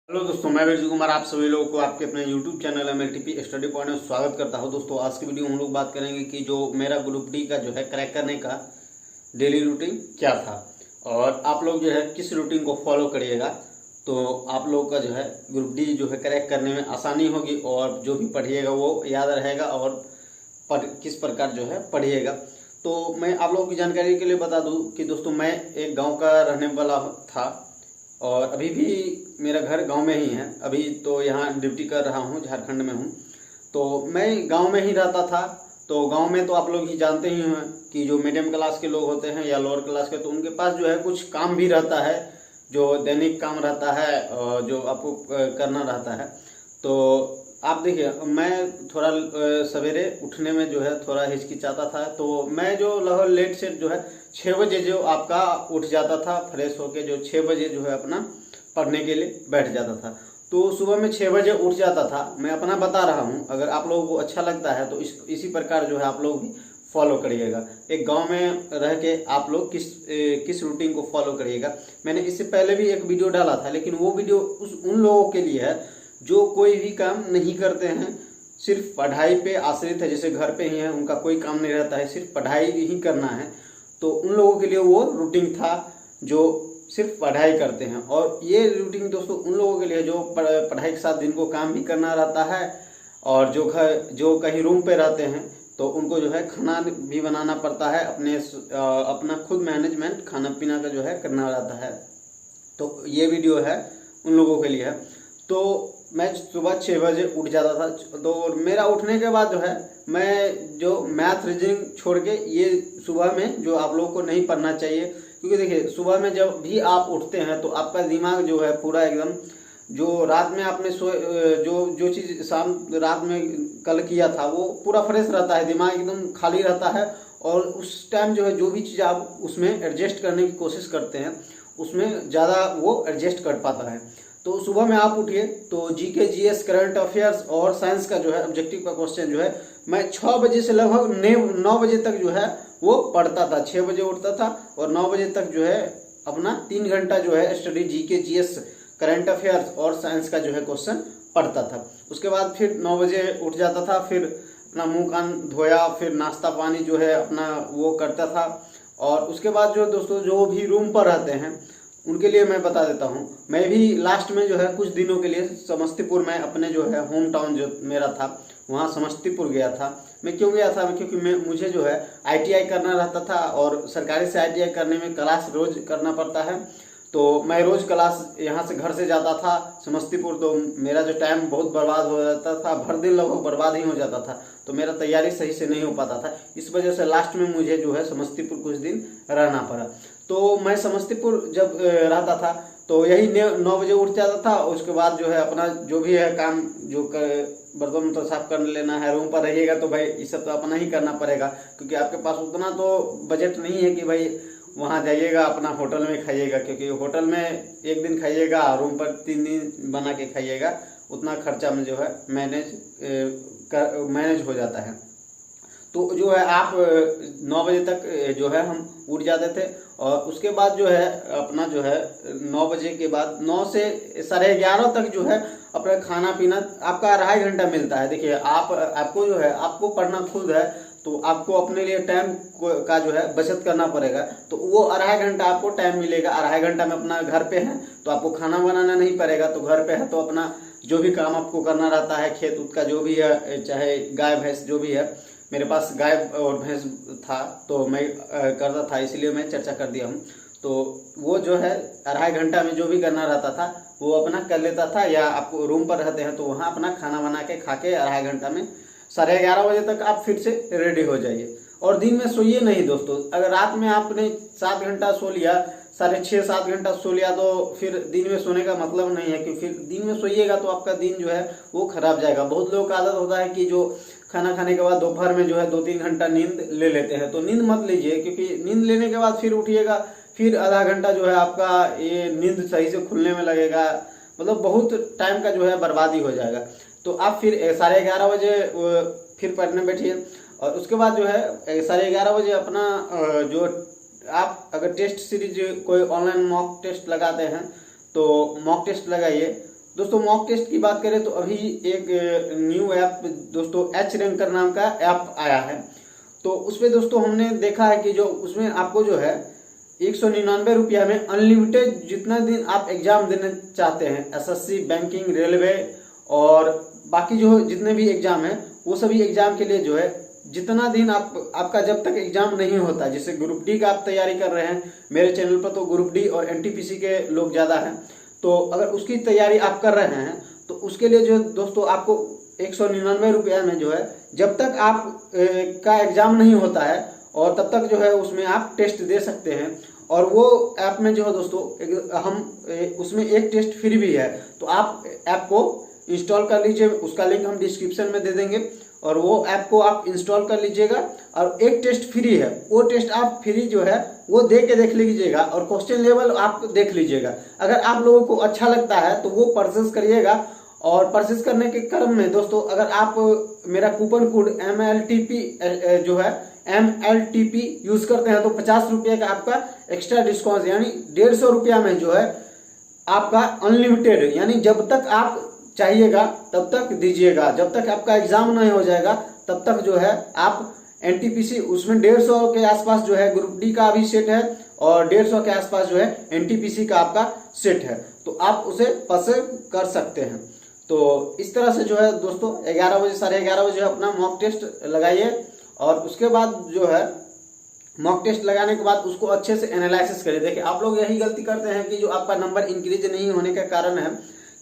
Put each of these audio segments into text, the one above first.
Hello दोस्तों, मैं विजय कुमार आप सभी लोगों को आपके अपने YouTube channel MLTP study point में स्वागत करता हूं। दोस्तों आज की वीडियो हम लोग बात करेंगे कि जो मेरा ग्रुप डी का जो है क्रैक करने का डेली रूटीन क्या था और आप लोग जो है किस रूटीन को फॉलो करिएगा तो आप लोग का जो है ग्रुप डी जो है क्रैक करने में आसानी होगी और जो भी पढ़िएगा वो याद रहेगा और किस प्रकार जो है पढ़िएगा। तो मैं आप लोगों की जानकारी के लिए बता दूं कि दोस्तों मैं एक गाँव का रहने वाला था और अभी भी मेरा घर गांव में ही है। अभी तो यहाँ ड्यूटी कर रहा हूँ, झारखंड में हूँ। तो मैं गांव में ही रहता था। तो गांव में तो आप लोग ही जानते ही हैं कि जो मीडियम क्लास के लोग होते हैं या लोअर क्लास के, तो उनके पास जो है कुछ काम भी रहता है जो दैनिक काम रहता है और जो आपको करना रहता है। तो आप देखिए, मैं थोड़ा सवेरे उठने में जो है थोड़ा हिचकिचाता था। तो मैं जो लगभग लेट से जो है 6 बजे जो आपका उठ जाता था, फ्रेश होके जो 6 बजे जो है अपना पढ़ने के लिए बैठ जाता था। तो सुबह में 6 बजे उठ जाता था। मैं अपना बता रहा हूँ, अगर आप लोगों को अच्छा लगता है तो इसी प्रकार जो है आप लोग भी फॉलो करिएगा। एक गांव में रह के आप लोग किस रूटीन को फॉलो करिएगा। मैंने इससे पहले भी एक वीडियो डाला था, लेकिन वो वीडियो उन लोगों के लिए है जो कोई भी काम नहीं करते हैं, सिर्फ पढ़ाई पे आश्रित है, जैसे घर पे ही है, उनका कोई काम नहीं रहता है, सिर्फ पढ़ाई ही करना है। तो उन लोगों के लिए वो रूटीन था जो सिर्फ पढ़ाई करते हैं। और ये रूटीन दोस्तों उन लोगों के लिए जो पढ़ाई के साथ दिन को काम भी करना रहता है और जो कहीं रूम पे रहते हैं तो उनको जो है खाना भी बनाना पड़ता है, अपना खुद मैनेजमेंट खाना पीना का जो है करना रहता है। तो ये वीडियो है उन लोगों के लिए है। तो मैं सुबह 6 बजे उठ जाता था। तो मेरा उठने के बाद जो है मैं जो मैथ रीजनिंग छोड़ के ये सुबह में जो आप लोगों को नहीं पढ़ना चाहिए, क्योंकि देखिए सुबह में जब भी आप उठते हैं तो आपका दिमाग जो है पूरा एकदम, जो रात में आपने जो चीज़ रात में कल किया था वो पूरा फ्रेश रहता है, दिमाग एकदम खाली रहता है। और उस टाइम जो है जो भी चीज़ आप उसमें एडजस्ट करने की कोशिश करते हैं उसमें ज़्यादा वो एडजस्ट कर पाता है। तो सुबह में आप उठिए तो जीके जीएस करंट अफेयर्स और साइंस का जो है ऑब्जेक्टिव का क्वेश्चन जो है मैं 6 बजे से लगभग 9 बजे तक जो है वो पढ़ता था। 6 बजे उठता था और 9 बजे तक जो है अपना 3 घंटा जो है study GK GS current affairs और साइंस का जो है क्वेश्चन पढ़ता था। उसके बाद फिर 9 बजे उठ जाता था, फिर अपना मुंह कान धोया, फिर नाश्ता पानी जो है अपना वो करता था। और उसके बाद जो दोस्तों जो भी रूम पर रहते हैं उनके लिए मैं बता देता हूँ, मैं भी लास्ट में जो है कुछ दिनों के लिए समस्तीपुर में अपने जो है होम टाउन जो मेरा था वहाँ समस्तीपुर गया था। मैं क्यों गया था, क्योंकि मुझे जो है आईटीआई करना रहता था और सरकारी से आईटीआई करने में क्लास रोज करना पड़ता है। तो मैं रोज क्लास यहाँ से घर से जाता था समस्तीपुर, तो मेरा जो टाइम बहुत बर्बाद हो जाता था, भर दिन लगभग बर्बाद ही हो जाता था। तो मेरा तैयारी सही से नहीं हो पाता था, इस वजह से लास्ट में मुझे जो है समस्तीपुर कुछ दिन रहना पड़ा। तो मैं समस्तीपुर जब रहता था तो यही 9 बजे उठ जाता था। उसके बाद जो है अपना जो भी है काम जो बर्तन तो साफ कर लेना है। रूम पर रहिएगा तो भाई ये सब तो अपना ही करना पड़ेगा, क्योंकि आपके पास उतना तो बजट नहीं है कि भाई वहाँ जाइएगा अपना होटल में खाइएगा, क्योंकि होटल में एक दिन खाइएगा, रूम पर 3 दिन बना के खाइएगा, उतना खर्चा में जो है मैनेज हो जाता है। तो जो है आप 9 बजे तक जो है हम उठ जाते थे। और उसके बाद जो है अपना जो है 9 बजे के बाद 9 से 11:30 तक जो है अपना खाना पीना आपका 2.5 घंटा मिलता है। देखिए आपको जो है आपको पढ़ना खुद है तो आपको अपने लिए टाइम का जो है बचत करना पड़ेगा। तो वो 2.5 घंटा आपको टाइम मिलेगा। 2.5 घंटा में अपना घर पे है तो आपको खाना बनाना नहीं पड़ेगा। तो घर पे है तो अपना जो भी काम आपको करना रहता है, खेत उत का जो भी है, चाहे गाय भैंस जो भी है, मेरे पास गाय और भैंस था तो मैं करता था, इसलिए मैं चर्चा कर दिया हूँ। तो वो जो है 2.5 घंटा में जो भी करना रहता था वो अपना कर लेता था। या आप रूम पर रहते हैं तो वहाँ अपना खाना बना के खा के 2.5 घंटा में 11:30 बजे तक आप फिर से रेडी हो जाइए। और दिन में सोइए नहीं दोस्तों। अगर रात में आपने 7 घंटा सो लिया, 6.5-7 घंटा सो लिया, तो फिर दिन में सोने का मतलब नहीं है कि फिर दिन में सोइएगा तो आपका दिन जो है वो खराब जाएगा। बहुत लोगों का आदत होता है कि जो खाना खाने के बाद दोपहर में जो है 2-3 घंटा नींद ले लेते हैं। तो नींद मत लीजिए, क्योंकि नींद लेने के बाद फिर उठिएगा, फिर आधा घंटा जो है आपका ये नींद सही से खुलने में लगेगा, मतलब बहुत टाइम का जो है बर्बादी हो जाएगा। तो आप फिर 11:30 बजे फिर पढ़ने बैठिए। और उसके बाद जो है 11:30 बजे अपना जो आप अगर टेस्ट सीरीज कोई ऑनलाइन मॉक टेस्ट लगाते हैं तो मॉक टेस्ट लगाइए। दोस्तों मॉक टेस्ट की बात करें तो अभी एक न्यू ऐप दोस्तों एच रैंकर नाम का ऐप आया है। तो उसमें दोस्तों हमने देखा है कि जो उसमें आपको जो है 199 रुपया में अनलिमिटेड जितना दिन आप एग्जाम देना चाहते हैं, एसएससी, बैंकिंग, रेलवे और बाकी जो जितने भी एग्जाम है वो सभी एग्जाम के लिए जो है जितना दिन आपका जब तक एग्जाम नहीं होता, जैसे ग्रुप डी का आप तैयारी कर रहे हैं, मेरे चैनल पर तो ग्रुप डी और एनटीपीसी के लोग ज़्यादा हैं, तो अगर उसकी तैयारी आप कर रहे हैं तो उसके लिए जो दोस्तों आपको 199 रुपया में जो है जब तक आप का एग्जाम नहीं होता है और तब तक जो है उसमें आप टेस्ट दे सकते हैं। और वो ऐप में जो है दोस्तों हम उसमें एक टेस्ट फ्री भी है, तो आप ऐप को इंस्टॉल कर लीजिए, उसका लिंक हम डिस्क्रिप्शन में दे देंगे और वो ऐप को आप इंस्टॉल कर लीजिएगा और एक टेस्ट फ्री है, वो टेस्ट आप फ्री जो है वो दे के देख लीजिएगा और क्वेश्चन लेवल आप देख लीजिएगा। अगर आप लोगों को अच्छा लगता है तो वो परचेज करिएगा। और परचेज करने के क्रम में दोस्तों अगर आप मेरा कूपन कोड MLTP जो है MLTP यूज करते हैं तो 50 रुपये का आपका एक्स्ट्रा डिस्काउंट, यानी 150 रुपया में जो है आपका अनलिमिटेड, यानी जब तक आप चाहिएगा तब तक दीजिएगा, जब तक आपका एग्जाम नहीं हो जाएगा तब तक जो है आप एनटीपीसी उसमें 150 के आसपास जो है ग्रुप डी का भी सेट है और 150 के आसपास जो है एनटीपीसी का आपका सेट है, तो आप उसे परचेज कर सकते हैं। तो इस तरह से जो है दोस्तों 11 बजे 11:30 बजे अपना मॉक टेस्ट लगाइए और उसके बाद जो है मॉक टेस्ट लगाने के बाद उसको अच्छे से एनालिसिस करिए। देखिए आप लोग यही गलती करते हैं कि जो आपका नंबर इंक्रीज नहीं होने का कारण है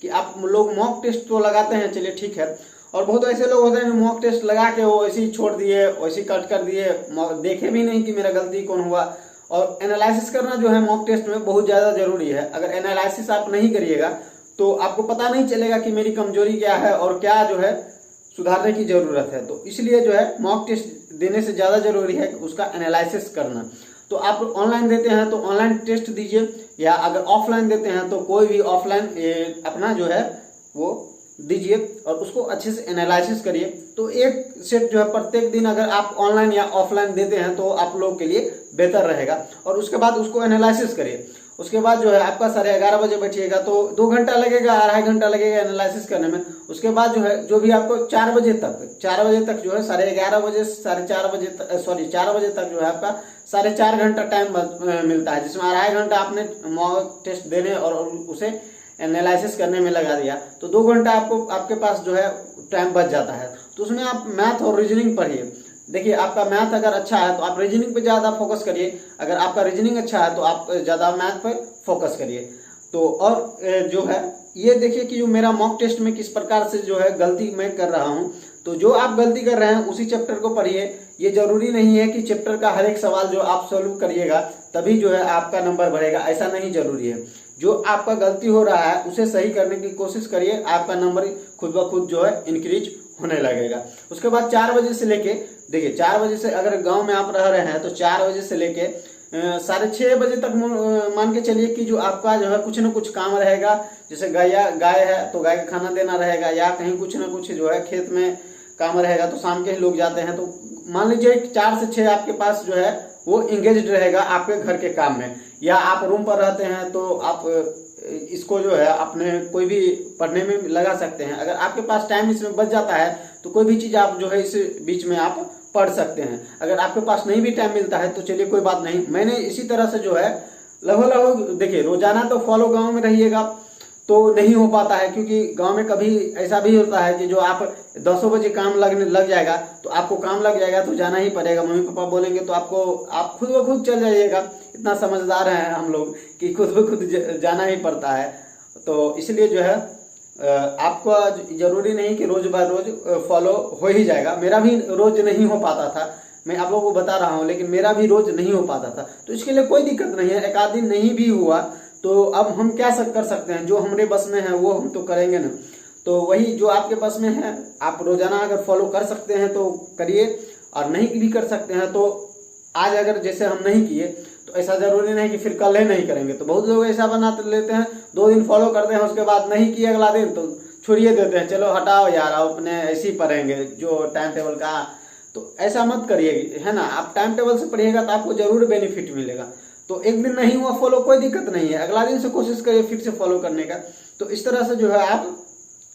कि आप लोग मॉक टेस्ट तो लगाते हैं, चलिए ठीक है, और बहुत ऐसे लोग होते हैं जो मॉक टेस्ट लगा के वो ऐसे ही छोड़ दिए, वैसे ही कट कर दिए, देखे भी नहीं कि मेरा गलती कौन हुआ। और एनालिसिस करना जो है मॉक टेस्ट में बहुत ज़्यादा जरूरी है। अगर एनालिसिस आप नहीं करिएगा तो आपको पता नहीं चलेगा कि मेरी कमजोरी क्या है और क्या जो है सुधारने की जरूरत है। तो इसलिए जो है मॉक टेस्ट देने से ज़्यादा जरूरी है उसका एनालिसिस करना। तो आप ऑनलाइन देते हैं तो ऑनलाइन टेस्ट दीजिए, या अगर ऑफलाइन देते हैं तो कोई भी ऑफलाइन अपना जो है वो दीजिए और उसको अच्छे से एनालिसिस करिए। तो एक सेट जो है प्रत्येक दिन अगर आप ऑनलाइन या ऑफलाइन देते हैं तो आप लोगों के लिए बेहतर रहेगा। और उसके बाद उसको एनालिसिस करिए। उसके बाद जो है आपका 11:30 बजे बैठिएगा तो 2 घंटा लगेगा, 2.5 घंटा लगेगा एनालिसिस करने में। उसके बाद जो है जो भी आपको 4 बजे तक जो है 11:30 बजे 4:30 बजे 4 बजे तक जो है आपका 4.5 घंटा टाइम मिलता है, जिसमें 2.5 घंटा आपने मॉक टेस्ट देने और उसे एनालिसिस करने में लगा दिया तो 2 घंटा आपके पास जो है टाइम बच जाता है। तो उसमें आप मैथ और रीजनिंग पढ़िए। देखिए आपका मैथ अगर अच्छा है तो आप रीजनिंग पे ज़्यादा फोकस करिए, अगर आपका रीजनिंग अच्छा है तो आप ज़्यादा मैथ पर फोकस करिए। तो और जो है ये देखिए कि जो मेरा मॉक टेस्ट में किस प्रकार से जो है गलती मैं कर रहा हूँ। तो जो आप गलती कर रहे हैं उसी चैप्टर को पढ़िए। ये जरूरी नहीं है कि चैप्टर का हर एक सवाल जो आप सॉल्व करिएगा तभी जो है आपका नंबर बढ़ेगा, ऐसा नहीं जरूरी है। जो आपका गलती हो रहा है उसे सही करने की कोशिश करिए, आपका नंबर खुद ब खुद जो है इंक्रीज होने लगेगा। उसके बाद 4 बजे से लेके, देखिए 4 बजे से अगर गांव में आप रह रहे हैं तो 4 बजे से लेके 6:30 बजे तक मान के चलिए कि जो आपका जो है कुछ न कुछ काम रहेगा। जैसे गाय है तो गाय का खाना देना रहेगा, या कहीं कुछ न कुछ जो है खेत में काम रहेगा, तो शाम के ही लोग जाते हैं। तो मान लीजिए 4 से 6 आपके पास जो है वो इंगेज्ड रहेगा आपके घर के काम में, या आप रूम पर रहते हैं तो आप इसको जो है अपने कोई भी पढ़ने में लगा सकते हैं। अगर आपके पास टाइम इसमें बच जाता है तो कोई भी चीज़ आप जो है इस बीच में आप पढ़ सकते हैं। अगर आपके पास नहीं भी टाइम मिलता है तो चलिए कोई बात नहीं, मैंने इसी तरह से जो है लगभग देखिए रोजाना तो फॉलो गाँव में रहिएगा तो नहीं हो पाता है, क्योंकि गांव में कभी ऐसा भी होता है कि जो आप 10 बजे काम लग जाएगा तो आपको काम लग जाएगा तो जाना ही पड़ेगा। मम्मी पापा बोलेंगे तो आप खुद ब खुद चल जाइएगा। इतना समझदार हैं हम लोग कि खुद ब खुद जाना ही पड़ता है। तो इसलिए जो है आपको जरूरी नहीं कि रोज बार रोज फॉलो हो ही जाएगा। मेरा भी रोज नहीं हो पाता था, मैं आप लोगों को बता रहा हूँ, लेकिन मेरा भी रोज नहीं हो पाता था। तो इसके लिए कोई दिक्कत नहीं है, एक आध दिन नहीं भी हुआ तो अब हम क्या कर सकते हैं, जो हमारे बस में है वो हम तो करेंगे ना। तो वही जो आपके बस में है आप रोजाना अगर फॉलो कर सकते हैं तो करिए, और नहीं भी कर सकते हैं तो आज अगर जैसे हम नहीं किए तो ऐसा जरूरी नहीं कि फिर कल ही नहीं करेंगे। तो बहुत लोग ऐसा बना लेते हैं, 2 दिन फॉलो करते हैं उसके बाद नहीं किए अगला दिन तो छोड़िए देते हैं, चलो हटाओ यार अपने ऐसे ही पढ़ेंगे जो टाइम टेबल का। तो ऐसा मत करिए, है ना। आप टाइम टेबल से पढ़िएगा तो आपको जरूर बेनिफिट मिलेगा। तो एक दिन नहीं हुआ फॉलो कोई दिक्कत नहीं है, अगला दिन से कोशिश करिए फिर से फॉलो करने का। तो इस तरह से जो है आप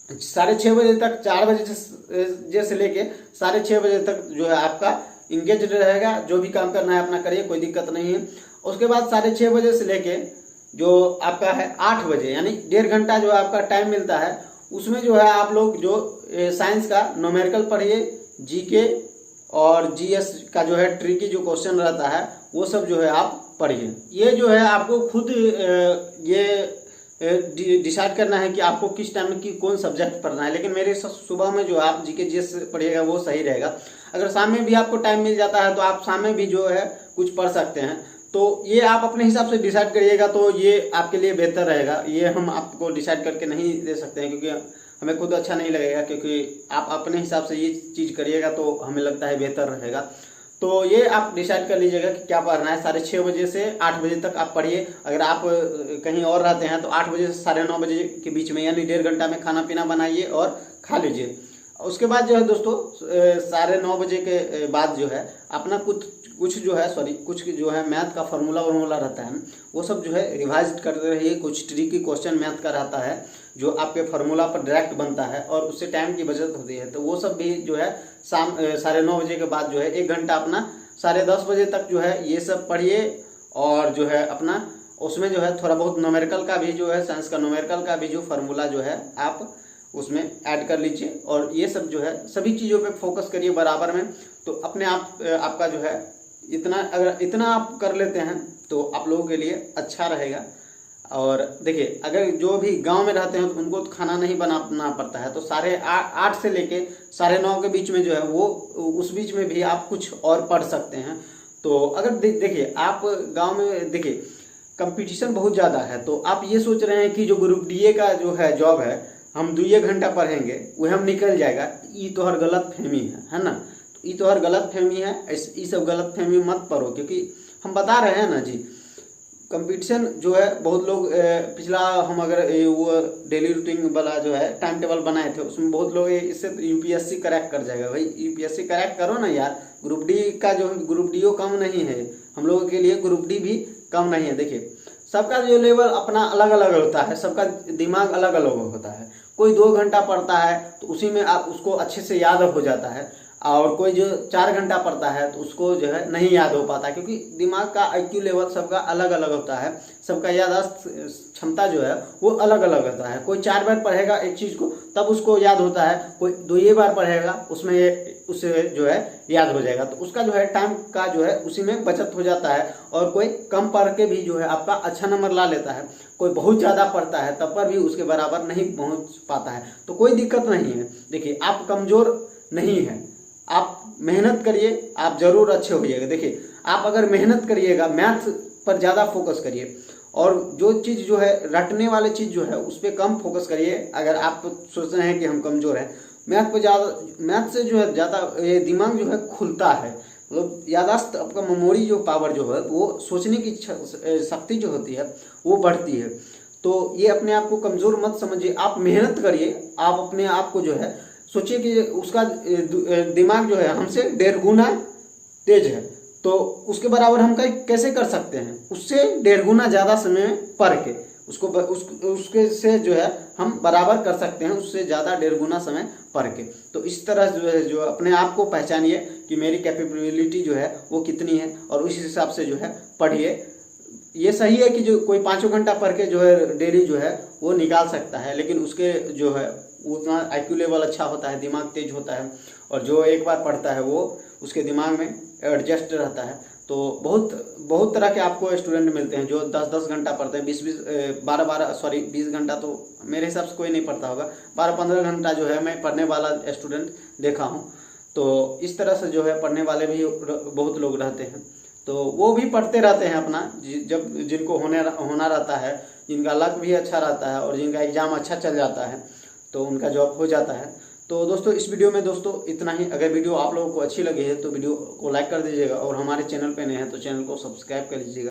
6:30 बजे तक, 4 बजे से लेके 6:30 बजे तक जो है आपका इंगेज रहेगा। जो भी काम करना है अपना करिए, कोई दिक्कत नहीं है। उसके बाद 6:30 बजे से लेके जो आपका है 8 बजे, यानी 1.5 घंटा जो आपका टाइम मिलता है, उसमें जो है आप लोग जो साइंस का न्यूमेरिकल पढ़िए, जीके और जीएस का जो है ट्रिकी जो क्वेश्चन रहता है वो सब जो है आप पढ़िए। ये जो है आपको खुद ये डिसाइड करना है कि आपको किस टाइम में कौन सब्जेक्ट पढ़ना है। लेकिन मेरे सुबह में जो आप जीके जीएस पढ़िएगा वो सही रहेगा। अगर शाम में भी आपको टाइम मिल जाता है तो आप शाम में भी जो है कुछ पढ़ सकते हैं। तो ये आप अपने हिसाब से डिसाइड करिएगा, तो ये आपके लिए बेहतर रहेगा। ये हम आपको डिसाइड करके नहीं दे सकते हैं क्योंकि हमें खुद अच्छा नहीं लगेगा, क्योंकि आप अपने हिसाब से ये चीज़ करिएगा तो हमें लगता है बेहतर रहेगा। तो ये आप डिसाइड कर लीजिएगा कि क्या पढ़ना है। 6:30 बजे से 8 बजे तक आप पढ़िए। अगर आप कहीं और रहते हैं तो 8 बजे से 9:30 बजे के बीच में, यानी 1.5 घंटा में खाना पीना बनाइए और खा लीजिए। उसके बाद जो है दोस्तों 9:30 बजे के बाद जो है अपना कुछ जो है मैथ का फार्मूला रहता है, वो सब जो है रिवाइज करते रहिए। कुछ ट्रिकी क्वेश्चन मैथ का रहता है जो आपके फार्मूला पर डायरेक्ट बनता है और उससे टाइम की बचत होती है, तो वो सब भी जो है शाम 9:30 बजे के बाद जो है 1 घंटा अपना 10:30 बजे तक जो है ये सब पढ़िए। और जो है अपना उसमें जो है थोड़ा बहुत न्यूमेरिकल का भी जो है, साइंस का न्यूमेरिकल का भी जो फार्मूला जो है आप उसमें ऐड कर लीजिए। और ये सब जो है सभी चीज़ों पे फोकस करिए बराबर में, तो अपने आप आपका जो है अगर इतना आप कर लेते हैं तो आप लोगों के लिए अच्छा रहेगा। और देखिए, अगर जो भी गांव में रहते हैं तो उनको तो खाना नहीं बनाना पड़ता है, तो 8:30 से लेके 9:30 के बीच में जो है वो उस बीच में भी आप कुछ और पढ़ सकते हैं। तो अगर देखिए आप गांव में देखिए कंपटीशन बहुत ज़्यादा है, तो आप ये सोच रहे हैं कि जो ग्रुप डीए का जो है जॉब है हम 2 घंटा पढ़ेंगे वह हम निकल जाएगा, ये तो हर गलत फहमी है ना। तो ये तो हर गलत फहमी है, ये सब गलत फहमी मत पढ़ो, क्योंकि हम बता रहे हैं ना जी, कंपटीशन जो है बहुत लोग पिछला हम अगर वो डेली रूटीन वाला जो है टाइम टेबल बनाए थे उसमें बहुत लोग इससे यूपीएससी क्रैक कर जाएगा। भाई यूपीएससी क्रैक करो ना यार, ग्रुप डी का जो ग्रुप डी कम नहीं है, हम लोगों के लिए ग्रुप डी भी कम नहीं है। देखिए सबका जो लेवल अपना अलग अलग होता है, सबका दिमाग अलग अलग होता है। कोई 2 घंटा पढ़ता है तो उसी में आप उसको अच्छे से याद हो जाता है, और कोई जो 4 घंटा पढ़ता है तो उसको जो है नहीं याद हो पाता, क्योंकि दिमाग का IQ लेवल सबका अलग अलग होता है, सबका याददाश्त क्षमता जो है वो अलग अलग होता है। कोई 4 बार पढ़ेगा एक चीज़ को तब उसको याद होता है, कोई 2 बार पढ़ेगा उसमें उसे जो है याद हो जाएगा, तो उसका जो है टाइम का जो है उसी में बचत हो जाता है। और कोई कम पढ़ के भी जो है आपका अच्छा नंबर ला लेता है, कोई बहुत ज़्यादा पढ़ता है तब पर भी उसके बराबर नहीं पहुँच पाता है, तो कोई दिक्कत नहीं है। देखिए आप कमज़ोर नहीं हैं, आप मेहनत करिए, आप जरूर अच्छे होइएगा। देखिए आप अगर मेहनत करिएगा, मैथ पर ज़्यादा फोकस करिए, और जो चीज़ जो है रटने वाली चीज़ जो है उस पर कम फोकस करिए। अगर आप सोच रहे हैं कि हम कमज़ोर हैं, मैथ पर ज़्यादा, मैथ से जो है ज़्यादा ये दिमाग जो है खुलता है, मतलब याददाश्त, आपका मेमोरी जो पावर जो है वो सोचने की शक्ति जो होती है वो बढ़ती है। तो ये अपने आप को कमज़ोर मत समझिए, आप मेहनत करिए। आप अपने आप को जो है सोचिए कि उसका दिमाग जो है हमसे 1.5 गुना तेज है, तो उसके बराबर हम कैसे कर सकते हैं, उससे 1.5 गुना ज़्यादा समय पढ़ के उसके से जो है हम बराबर कर सकते हैं, उससे ज़्यादा 1.5 गुना समय पढ़ के। तो इस तरह जो है जो अपने आप को पहचानिए कि मेरी कैपेबिलिटी जो है वो कितनी है, और उस हिसाब से जो है पढ़िए। ये सही है कि जो कोई 5 घंटा पढ़ के जो है डेली जो है वो निकाल सकता है, लेकिन उसके जो है उतना IQ लेवल अच्छा होता है, दिमाग तेज होता है, और जो एक बार पढ़ता है वो उसके दिमाग में एडजस्ट रहता है। तो बहुत तरह के आपको स्टूडेंट मिलते हैं जो 10-10 घंटा पढ़ते हैं, 20 घंटा तो मेरे हिसाब से कोई नहीं पढ़ता होगा, 12-15 घंटा जो है मैं पढ़ने वाला स्टूडेंट देखा हूँ। तो इस तरह से जो है पढ़ने वाले भी बहुत लोग रहते हैं, तो वो भी पढ़ते रहते हैं अपना, जब जिनको होना रहता है, जिनका लक भी अच्छा रहता है और जिनका एग्ज़ाम अच्छा चल जाता है तो उनका जॉब हो जाता है। तो दोस्तों इस वीडियो में दोस्तों इतना ही। अगर वीडियो आप लोगों को अच्छी लगी है तो वीडियो को लाइक कर दीजिएगा, और हमारे चैनल पे नए हैं तो चैनल को सब्सक्राइब कर लीजिएगा।